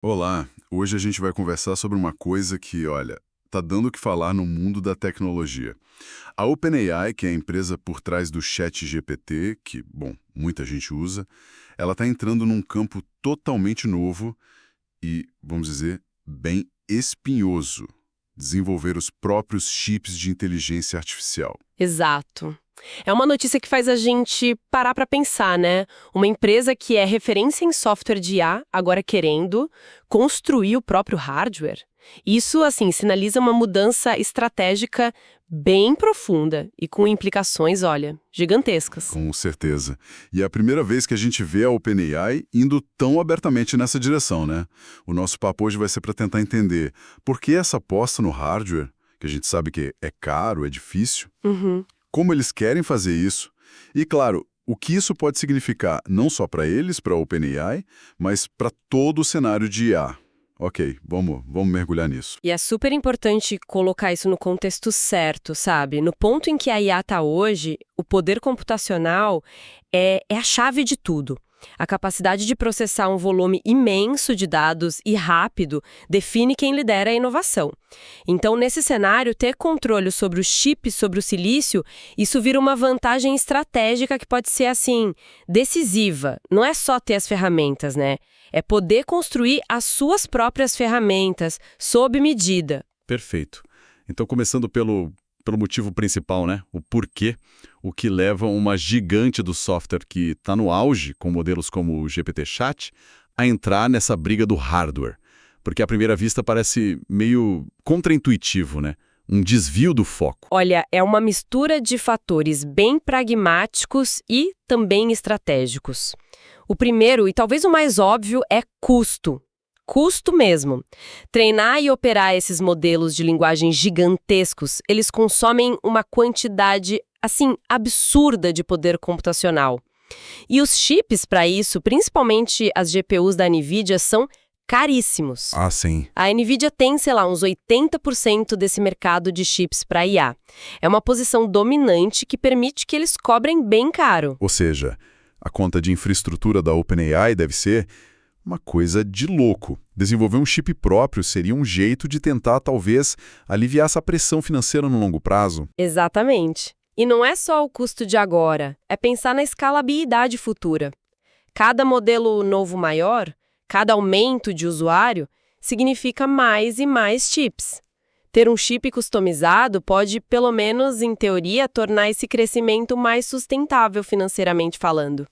Olá, hoje a gente vai conversar sobre uma coisa que, olha, tá dando o que falar no mundo da tecnologia. A OpenAI, que é a empresa por trás do ChatGPT, que, bom, muita gente usa, ela está entrando num campo totalmente novo e, vamos dizer, bem espinhoso. Desenvolver os próprios chips de inteligência artificial. Exato. É uma notícia que faz a gente parar para pensar, né? Uma empresa que é referência em software de IA, agora querendo construir o próprio hardware. Isso, assim, sinaliza uma mudança estratégica bem profunda e com implicações, olha, gigantescas. Com certeza. E é a primeira vez que a gente vê a OpenAI indo tão abertamente nessa direção, né? O nosso papo hoje vai ser para tentar entender por que essa aposta no hardware, que a gente sabe que é caro, é difícil, Uhum. como eles querem fazer isso e, claro, o que isso pode significar não só para eles, para a OpenAI, mas para todo o cenário de IA. Ok, vamos mergulhar nisso. E é super importante colocar isso no contexto certo, sabe? No ponto em que a IA está hoje, o poder computacional é a chave de tudo. A capacidade de processar um volume imenso de dados e rápido define quem lidera a inovação. Então, nesse cenário, ter controle sobre os chips, sobre o silício, isso vira uma vantagem estratégica que pode ser, assim, decisiva. Não é só ter as ferramentas, né? É poder construir as suas próprias ferramentas, sob medida. Perfeito. Então, começando pelo motivo principal, né? O porquê, o que leva uma gigante do software que está no auge, com modelos como o GPT-Chat, a entrar nessa briga do hardware. Porque à primeira vista parece meio contraintuitivo, né? Um desvio do foco. Olha, é uma mistura de fatores bem pragmáticos e também estratégicos. O primeiro, e talvez o mais óbvio, é custo. Custo mesmo. Treinar e operar esses modelos de linguagem gigantescos, eles consomem uma quantidade, assim, absurda de poder computacional. E os chips para isso, principalmente as GPUs da NVIDIA, são caríssimos. Ah, sim. A NVIDIA tem, sei lá, uns 80% desse mercado de chips para IA. É uma posição dominante que permite que eles cobrem bem caro. Ou seja, a conta de infraestrutura da OpenAI deve ser uma coisa de louco. Desenvolver um chip próprio seria um jeito de tentar, talvez, aliviar essa pressão financeira no longo prazo. Exatamente. E não é só o custo de agora, é pensar na escalabilidade futura. Cada modelo novo maior, cada aumento de usuário, significa mais e mais chips. Ter um chip customizado pode, pelo menos em teoria, tornar esse crescimento mais sustentável financeiramente falando.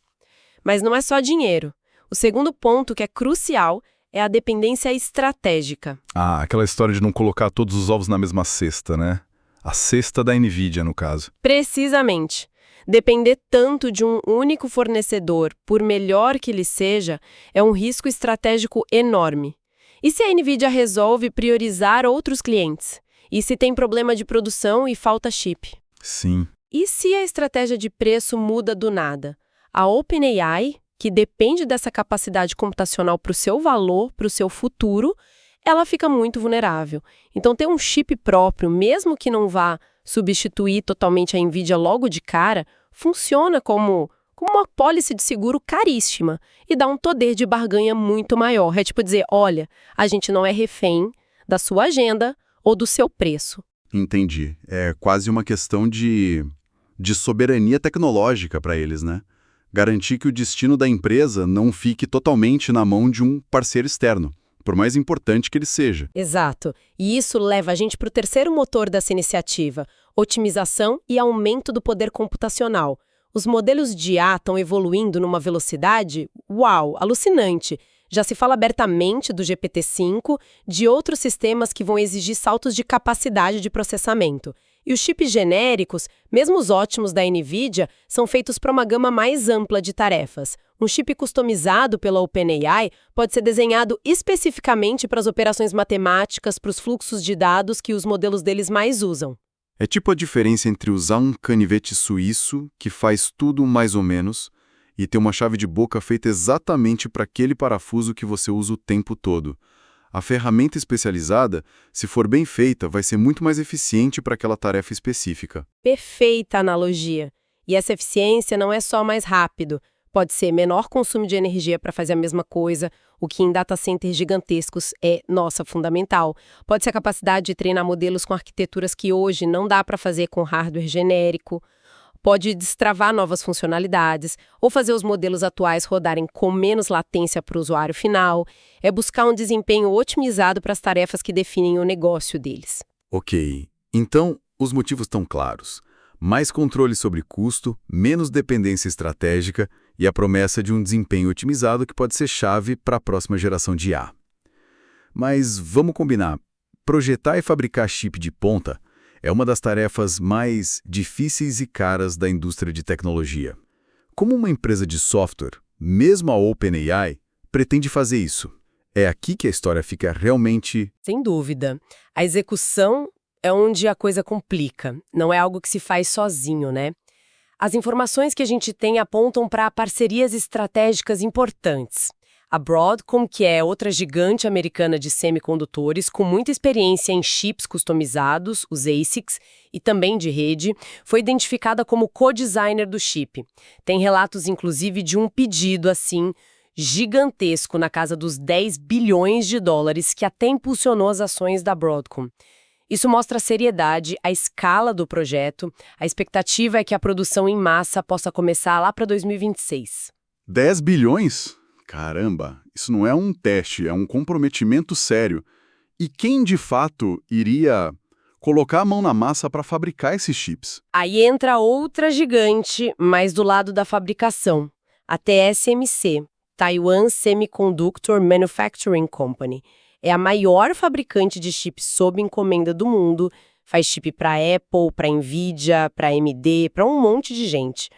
Mas não é só dinheiro. O segundo ponto, que é crucial, é a dependência estratégica. Ah, aquela história de não colocar todos os ovos na mesma cesta, né? A cesta da NVIDIA, no caso. Precisamente. Depender tanto de um único fornecedor, por melhor que ele seja, é um risco estratégico enorme. E se a NVIDIA resolve priorizar outros clientes? E se tem problema de produção e falta chip? Sim. E se a estratégia de preço muda do nada? A OpenAI, que depende dessa capacidade computacional para o seu valor, para o seu futuro, ela fica muito vulnerável. Então, ter um chip próprio, mesmo que não vá substituir totalmente a NVIDIA logo de cara, funciona como uma pólice de seguro caríssima e dá um poder de barganha muito maior. É tipo dizer, olha, a gente não é refém da sua agenda ou do seu preço. Entendi. É quase uma questão de soberania tecnológica para eles, né? Garantir que o destino da empresa não fique totalmente na mão de um parceiro externo, por mais importante que ele seja. Exato. E isso leva a gente para o terceiro motor dessa iniciativa, otimização e aumento do poder computacional. Os modelos de IA estão evoluindo numa velocidade, uau, alucinante. Já se fala abertamente do GPT-5, de outros sistemas que vão exigir saltos de capacidade de processamento. E os chips genéricos, mesmo os ótimos da NVIDIA, são feitos para uma gama mais ampla de tarefas. Um chip customizado pela OpenAI pode ser desenhado especificamente para as operações matemáticas, para os fluxos de dados que os modelos deles mais usam. É tipo a diferença entre usar um canivete suíço, que faz tudo mais ou menos, e ter uma chave de boca feita exatamente para aquele parafuso que você usa o tempo todo. A ferramenta especializada, se for bem feita, vai ser muito mais eficiente para aquela tarefa específica. Perfeita analogia. E essa eficiência não é só mais rápido. Pode ser menor consumo de energia para fazer a mesma coisa, o que em data centers gigantescos é, nossa, fundamental. Pode ser a capacidade de treinar modelos com arquiteturas que hoje não dá para fazer com hardware genérico, pode destravar novas funcionalidades ou fazer os modelos atuais rodarem com menos latência para o usuário final, é buscar um desempenho otimizado para as tarefas que definem o negócio deles. Ok, então os motivos estão claros. Mais controle sobre custo, menos dependência estratégica e a promessa de um desempenho otimizado que pode ser chave para a próxima geração de IA. Mas vamos combinar, projetar e fabricar chip de ponta é uma das tarefas mais difíceis e caras da indústria de tecnologia. Como uma empresa de software, mesmo a OpenAI, pretende fazer isso? É aqui que a história fica realmente... Sem dúvida. A execução é onde a coisa complica. Não é algo que se faz sozinho, né? As informações que a gente tem apontam para parcerias estratégicas importantes. A Broadcom, que é outra gigante americana de semicondutores, com muita experiência em chips customizados, os ASICs, e também de rede, foi identificada como co-designer do chip. Tem relatos, inclusive, de um pedido, assim, gigantesco na casa dos 10 bilhões de dólares, que até impulsionou as ações da Broadcom. Isso mostra a seriedade, a escala do projeto. A expectativa é que a produção em massa possa começar lá para 2026. 10 bilhões? Caramba, isso não é um teste, é um comprometimento sério. E quem, de fato, iria colocar a mão na massa para fabricar esses chips? Aí entra outra gigante, mas do lado da fabricação, a TSMC, Taiwan Semiconductor Manufacturing Company. É a maior fabricante de chips sob encomenda do mundo, faz chip para Apple, para Nvidia, para AMD, para um monte de gente.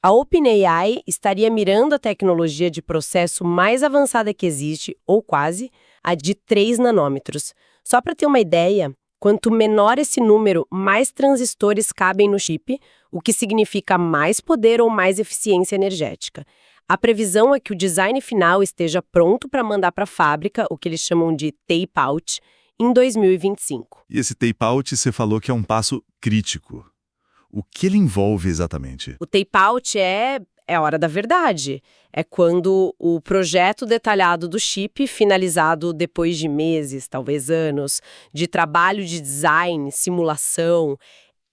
A OpenAI estaria mirando a tecnologia de processo mais avançada que existe, ou quase, a de 3 nanômetros. Só para ter uma ideia, quanto menor esse número, mais transistores cabem no chip, o que significa mais poder ou mais eficiência energética. A previsão é que o design final esteja pronto para mandar para a fábrica, o que eles chamam de tape-out, em 2025. E esse tape-out você falou que é um passo crítico. O que ele envolve exatamente? O tape-out é a hora da verdade. É quando o projeto detalhado do chip, finalizado depois de meses, talvez anos, de trabalho de design, simulação,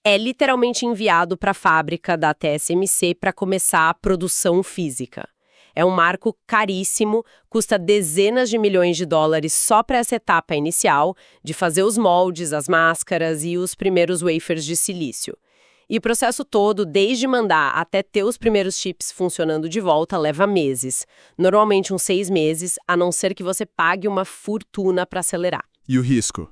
é literalmente enviado para a fábrica da TSMC para começar a produção física. É um marco caríssimo, custa dezenas de milhões de dólares só para essa etapa inicial, de fazer os moldes, as máscaras e os primeiros wafers de silício. E o processo todo, desde mandar até ter os primeiros chips funcionando de volta, leva meses. Normalmente uns 6 meses, a não ser que você pague uma fortuna para acelerar. E o risco?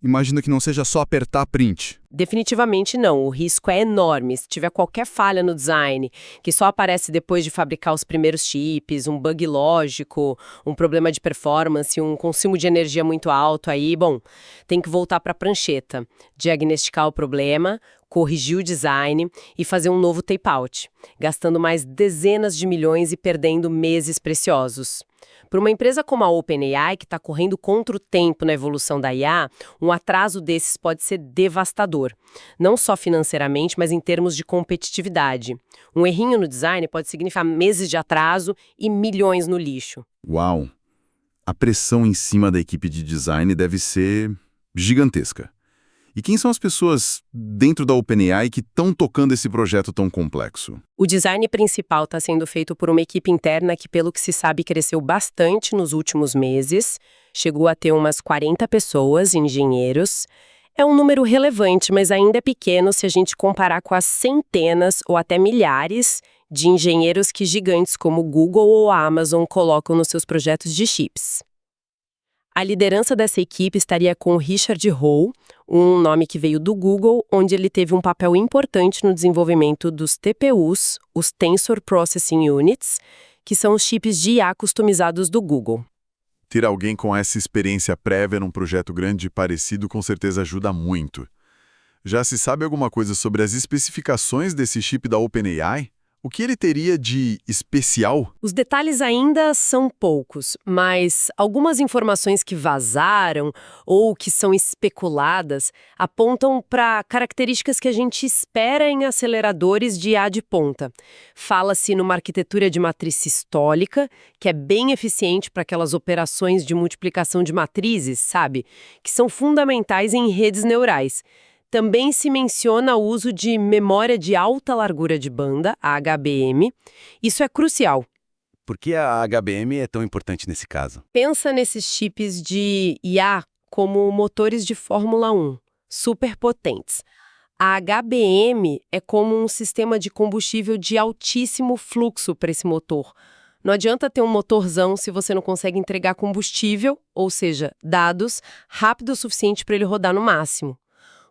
Imagina que não seja só apertar print. Definitivamente não, o risco é enorme. Se tiver qualquer falha no design, que só aparece depois de fabricar os primeiros chips, um bug lógico, um problema de performance, um consumo de energia muito alto, aí, bom, tem que voltar para a prancheta, diagnosticar o problema, corrigir o design e fazer um novo tape-out, gastando mais dezenas de milhões e perdendo meses preciosos. Para uma empresa como a OpenAI, que está correndo contra o tempo na evolução da IA, um atraso desses pode ser devastador. Não só financeiramente, mas em termos de competitividade. Um errinho no design pode significar meses de atraso e milhões no lixo. Uau! A pressão em cima da equipe de design deve ser gigantesca. E quem são as pessoas dentro da OpenAI que estão tocando esse projeto tão complexo? O design principal está sendo feito por uma equipe interna que, pelo que se sabe, cresceu bastante nos últimos meses. Chegou a ter umas 40 pessoas, engenheiros. É um número relevante, mas ainda é pequeno se a gente comparar com as centenas ou até milhares de engenheiros que gigantes como Google ou a Amazon colocam nos seus projetos de chips. A liderança dessa equipe estaria com Richard Howe, um nome que veio do Google, onde ele teve um papel importante no desenvolvimento dos TPUs, os Tensor Processing Units, que são os chips de IA customizados do Google. Ter alguém com essa experiência prévia num projeto grande e parecido com certeza ajuda muito. Já se sabe alguma coisa sobre as especificações desse chip da OpenAI? O que ele teria de especial? Os detalhes ainda são poucos, mas algumas informações que vazaram ou que são especuladas apontam para características que a gente espera em aceleradores de IA de ponta. Fala-se numa arquitetura de matriz sistólica, que é bem eficiente para aquelas operações de multiplicação de matrizes, sabe? Que são fundamentais em redes neurais. Também se menciona o uso de memória de alta largura de banda, a HBM. Isso é crucial. Por que a HBM é tão importante nesse caso? Pensa nesses chips de IA como motores de Fórmula 1, super potentes. A HBM é como um sistema de combustível de altíssimo fluxo para esse motor. Não adianta ter um motorzão se você não consegue entregar combustível, ou seja, dados, rápido o suficiente para ele rodar no máximo.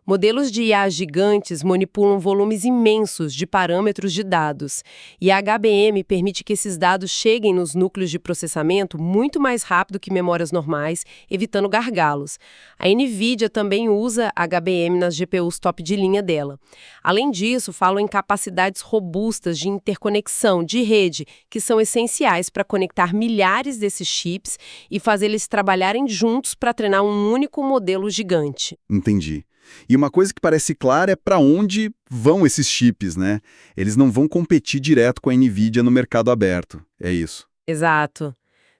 Modelos de IA gigantes manipulam volumes imensos de parâmetros de dados, e a HBM permite que esses dados cheguem nos núcleos de processamento muito mais rápido que memórias normais, evitando gargalos. A NVIDIA também usa HBM nas GPUs top de linha dela. Além disso, falam em capacidades robustas de interconexão de rede, que são essenciais para conectar milhares desses chips e fazer eles trabalharem juntos para treinar um único modelo gigante. Entendi. E uma coisa que parece clara é para onde vão esses chips, né? Eles não vão competir direto com a NVIDIA no mercado aberto. É isso. Exato.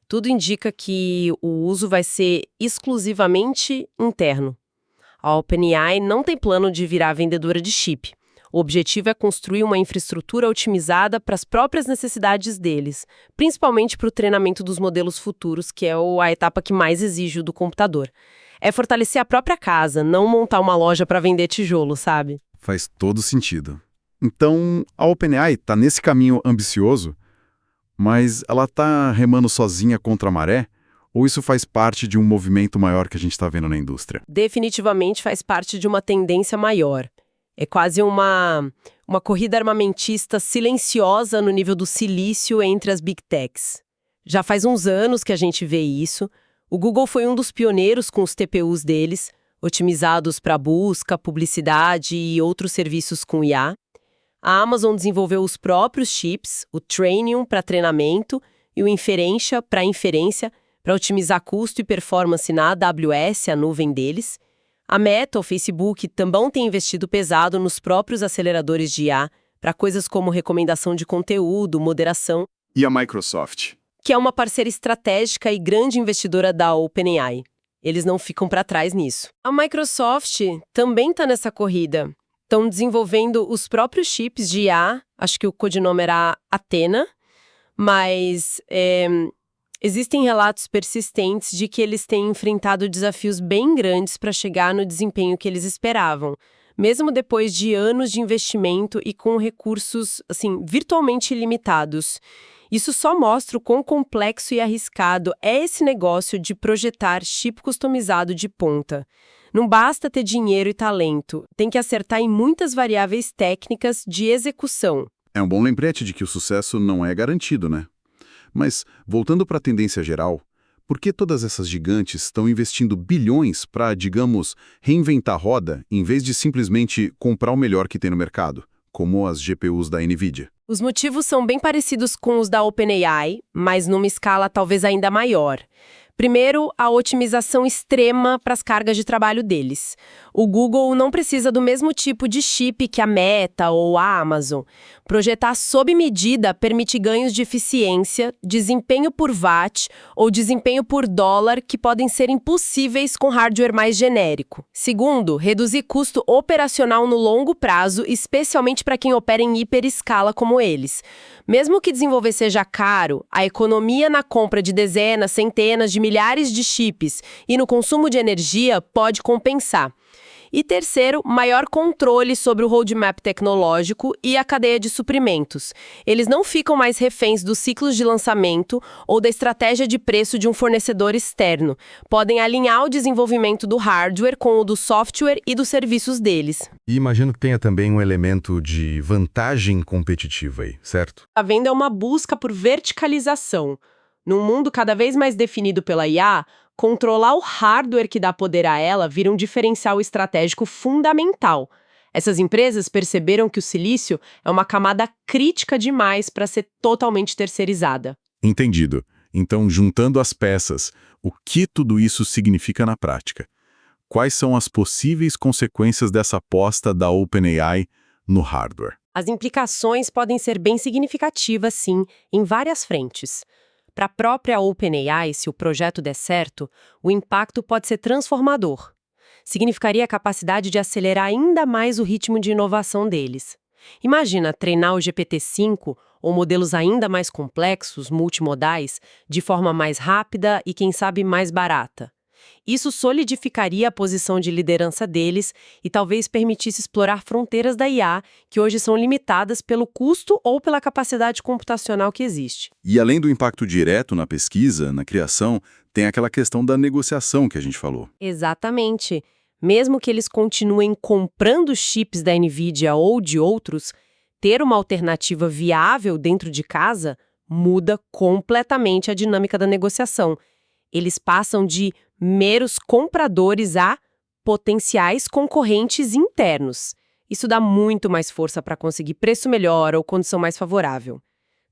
Tudo indica que o uso vai ser exclusivamente interno. A OpenAI não tem plano de virar vendedora de chip. O objetivo é construir uma infraestrutura otimizada para as próprias necessidades deles, principalmente para o treinamento dos modelos futuros, que é a etapa que mais exige o do computador. É fortalecer a própria casa, não montar uma loja para vender tijolo, sabe? Faz todo sentido. Então, a OpenAI está nesse caminho ambicioso, mas ela está remando sozinha contra a maré? Ou isso faz parte de um movimento maior que a gente está vendo na indústria? Definitivamente faz parte de uma tendência maior. É quase uma corrida armamentista silenciosa no nível do silício entre as Big Techs. Já faz uns anos que a gente vê isso. O Google foi um dos pioneiros com os TPUs deles, otimizados para busca, publicidade e outros serviços com IA. A Amazon desenvolveu os próprios chips, o Trainium para treinamento e o Inferentia para inferência, para otimizar custo e performance na AWS, a nuvem deles. A Meta, o Facebook, também tem investido pesado nos próprios aceleradores de IA para coisas como recomendação de conteúdo, moderação. E a Microsoft? Que é uma parceira estratégica e grande investidora da OpenAI. Eles não ficam para trás nisso. A Microsoft também está nessa corrida. Estão desenvolvendo os próprios chips de IA, acho que o codinome era Athena, mas existem relatos persistentes de que eles têm enfrentado desafios bem grandes para chegar no desempenho que eles esperavam, mesmo depois de anos de investimento e com recursos, virtualmente ilimitados. Isso só mostra o quão complexo e arriscado é esse negócio de projetar chip customizado de ponta. Não basta ter dinheiro e talento, tem que acertar em muitas variáveis técnicas de execução. É um bom lembrete de que o sucesso não é garantido, né? Mas, voltando para a tendência geral, por que todas essas gigantes estão investindo bilhões para, digamos, reinventar a roda, em vez de simplesmente comprar o melhor que tem no mercado, como as GPUs da NVIDIA? Os motivos são bem parecidos com os da OpenAI, mas numa escala talvez ainda maior. Primeiro, a otimização extrema para as cargas de trabalho deles. O Google não precisa do mesmo tipo de chip que a Meta ou a Amazon. Projetar sob medida permite ganhos de eficiência, desempenho por watt ou desempenho por dólar que podem ser impossíveis com hardware mais genérico. Segundo, reduzir custo operacional no longo prazo, especialmente para quem opera em hiperescala como eles. Mesmo que desenvolver seja caro, a economia na compra de dezenas, centenas de milhares de chips e no consumo de energia pode compensar. E terceiro, maior controle sobre o roadmap tecnológico e a cadeia de suprimentos. Eles não ficam mais reféns dos ciclos de lançamento ou da estratégia de preço de um fornecedor externo. Podem alinhar o desenvolvimento do hardware com o do software e dos serviços deles. E imagino que tenha também um elemento de vantagem competitiva aí, certo? A venda é uma busca por verticalização. Num mundo cada vez mais definido pela IA, controlar o hardware que dá poder a ela vira um diferencial estratégico fundamental. Essas empresas perceberam que o silício é uma camada crítica demais para ser totalmente terceirizada. Entendido. Então, juntando as peças, o que tudo isso significa na prática? Quais são as possíveis consequências dessa aposta da OpenAI no hardware? As implicações podem ser bem significativas, sim, em várias frentes. Para a própria OpenAI, se o projeto der certo, o impacto pode ser transformador. Significaria a capacidade de acelerar ainda mais o ritmo de inovação deles. Imagina treinar o GPT-5 ou modelos ainda mais complexos, multimodais, de forma mais rápida e, quem sabe, mais barata. Isso solidificaria a posição de liderança deles e talvez permitisse explorar fronteiras da IA, que hoje são limitadas pelo custo ou pela capacidade computacional que existe. E além do impacto direto na pesquisa, na criação, tem aquela questão da negociação que a gente falou. Exatamente. Mesmo que eles continuem comprando chips da NVIDIA ou de outros, ter uma alternativa viável dentro de casa muda completamente a dinâmica da negociação. Eles passam de meros compradores a potenciais concorrentes internos. Isso dá muito mais força para conseguir preço melhor ou condição mais favorável.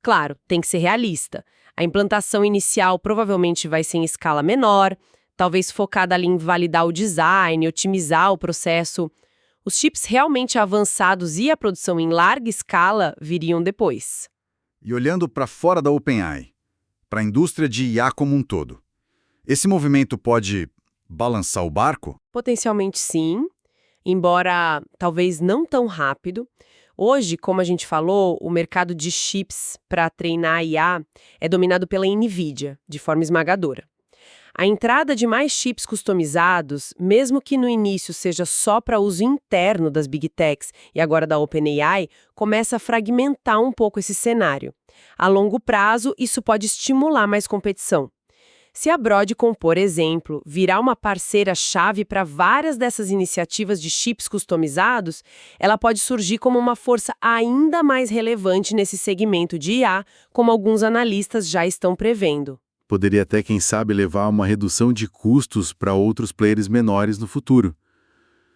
Claro, tem que ser realista. A implantação inicial provavelmente vai ser em escala menor, talvez focada ali em validar o design, otimizar o processo. Os chips realmente avançados e a produção em larga escala viriam depois. E olhando para fora da OpenAI, para a indústria de IA como um todo, esse movimento pode balançar o barco? Potencialmente sim, embora talvez não tão rápido. Hoje, como a gente falou, o mercado de chips para treinar a IA é dominado pela NVIDIA, de forma esmagadora. A entrada de mais chips customizados, mesmo que no início seja só para uso interno das Big Techs e agora da OpenAI, começa a fragmentar um pouco esse cenário. A longo prazo, isso pode estimular mais competição. Se a Broadcom, por exemplo, virar uma parceira-chave para várias dessas iniciativas de chips customizados, ela pode surgir como uma força ainda mais relevante nesse segmento de IA, como alguns analistas já estão prevendo. Poderia até, quem sabe, levar a uma redução de custos para outros players menores no futuro,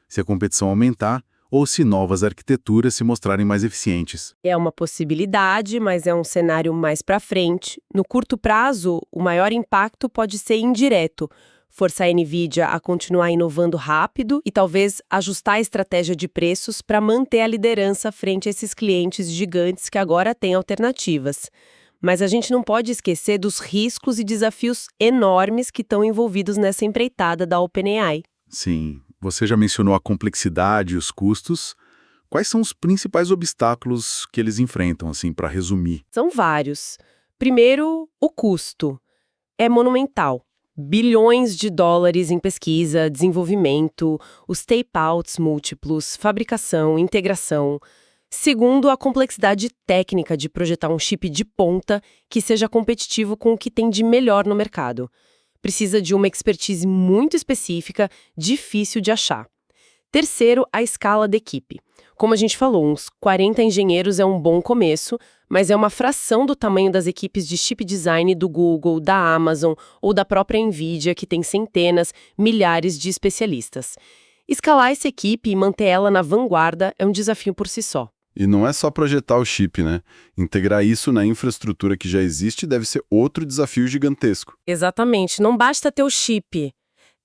se a competição aumentar ou se novas arquiteturas se mostrarem mais eficientes. É uma possibilidade, mas é um cenário mais para frente. No curto prazo, o maior impacto pode ser indireto, forçar a NVIDIA a continuar inovando rápido e talvez ajustar a estratégia de preços para manter a liderança frente a esses clientes gigantes que agora têm alternativas. Mas a gente não pode esquecer dos riscos e desafios enormes que estão envolvidos nessa empreitada da OpenAI. Sim, você já mencionou a complexidade e os custos. Quais são os principais obstáculos que eles enfrentam, assim, para resumir? São vários. Primeiro, o custo. É monumental. Bilhões de dólares em pesquisa, desenvolvimento, os tape-outs múltiplos, fabricação, integração. Segundo, a complexidade técnica de projetar um chip de ponta que seja competitivo com o que tem de melhor no mercado. Precisa de uma expertise muito específica, difícil de achar. Terceiro, a escala da equipe. Como a gente falou, uns 40 engenheiros é um bom começo, mas é uma fração do tamanho das equipes de chip design do Google, da Amazon ou da própria NVIDIA, que tem centenas, milhares de especialistas. Escalar essa equipe e manter ela na vanguarda é um desafio por si só. E não é só projetar o chip, né? Integrar isso na infraestrutura que já existe deve ser outro desafio gigantesco. Exatamente, não basta ter o chip.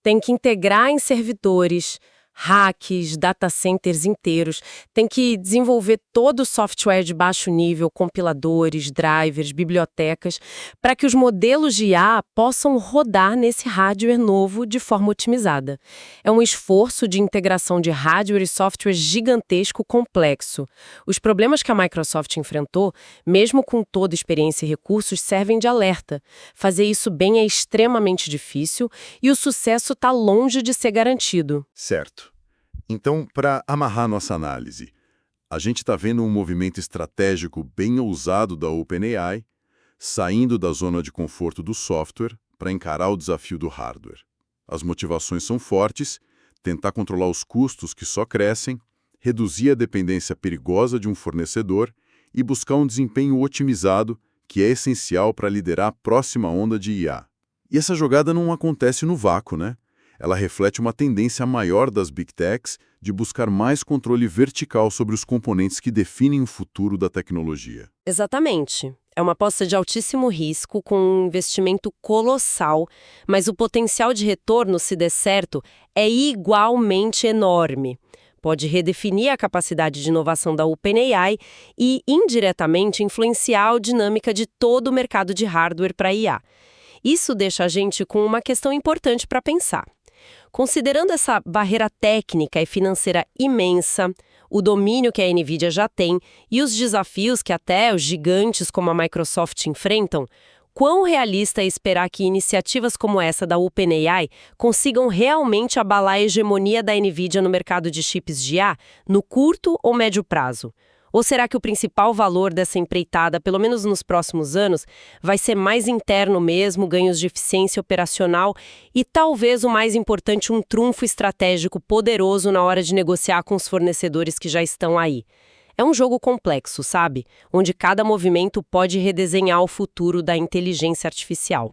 Tem que integrar em servidores, racks, data centers inteiros. Tem que desenvolver todo o software de baixo nível, compiladores, drivers, bibliotecas, para que os modelos de IA possam rodar nesse hardware novo de forma otimizada. É um esforço de integração de hardware e software gigantesco complexo. Os problemas que a Microsoft enfrentou, mesmo com toda experiência e recursos, servem de alerta. Fazer isso bem é extremamente difícil e o sucesso está longe de ser garantido. Certo. Então, para amarrar nossa análise, a gente está vendo um movimento estratégico bem ousado da OpenAI, saindo da zona de conforto do software para encarar o desafio do hardware. As motivações são fortes, tentar controlar os custos que só crescem, reduzir a dependência perigosa de um fornecedor e buscar um desempenho otimizado, que é essencial para liderar a próxima onda de IA. E essa jogada não acontece no vácuo, né? Ela reflete uma tendência maior das Big Techs de buscar mais controle vertical sobre os componentes que definem o futuro da tecnologia. Exatamente. É uma aposta de altíssimo risco, com um investimento colossal, mas o potencial de retorno, se der certo, é igualmente enorme. Pode redefinir a capacidade de inovação da OpenAI e, indiretamente, influenciar a dinâmica de todo o mercado de hardware para IA. Isso deixa a gente com uma questão importante para pensar. Considerando essa barreira técnica e financeira imensa, o domínio que a NVIDIA já tem e os desafios que até os gigantes como a Microsoft enfrentam, quão realista é esperar que iniciativas como essa da OpenAI consigam realmente abalar a hegemonia da NVIDIA no mercado de chips de IA no curto ou médio prazo? Ou será que o principal valor dessa empreitada, pelo menos nos próximos anos, vai ser mais interno mesmo, ganhos de eficiência operacional e talvez o mais importante, um trunfo estratégico poderoso na hora de negociar com os fornecedores que já estão aí? É um jogo complexo, sabe? Onde cada movimento pode redesenhar o futuro da inteligência artificial.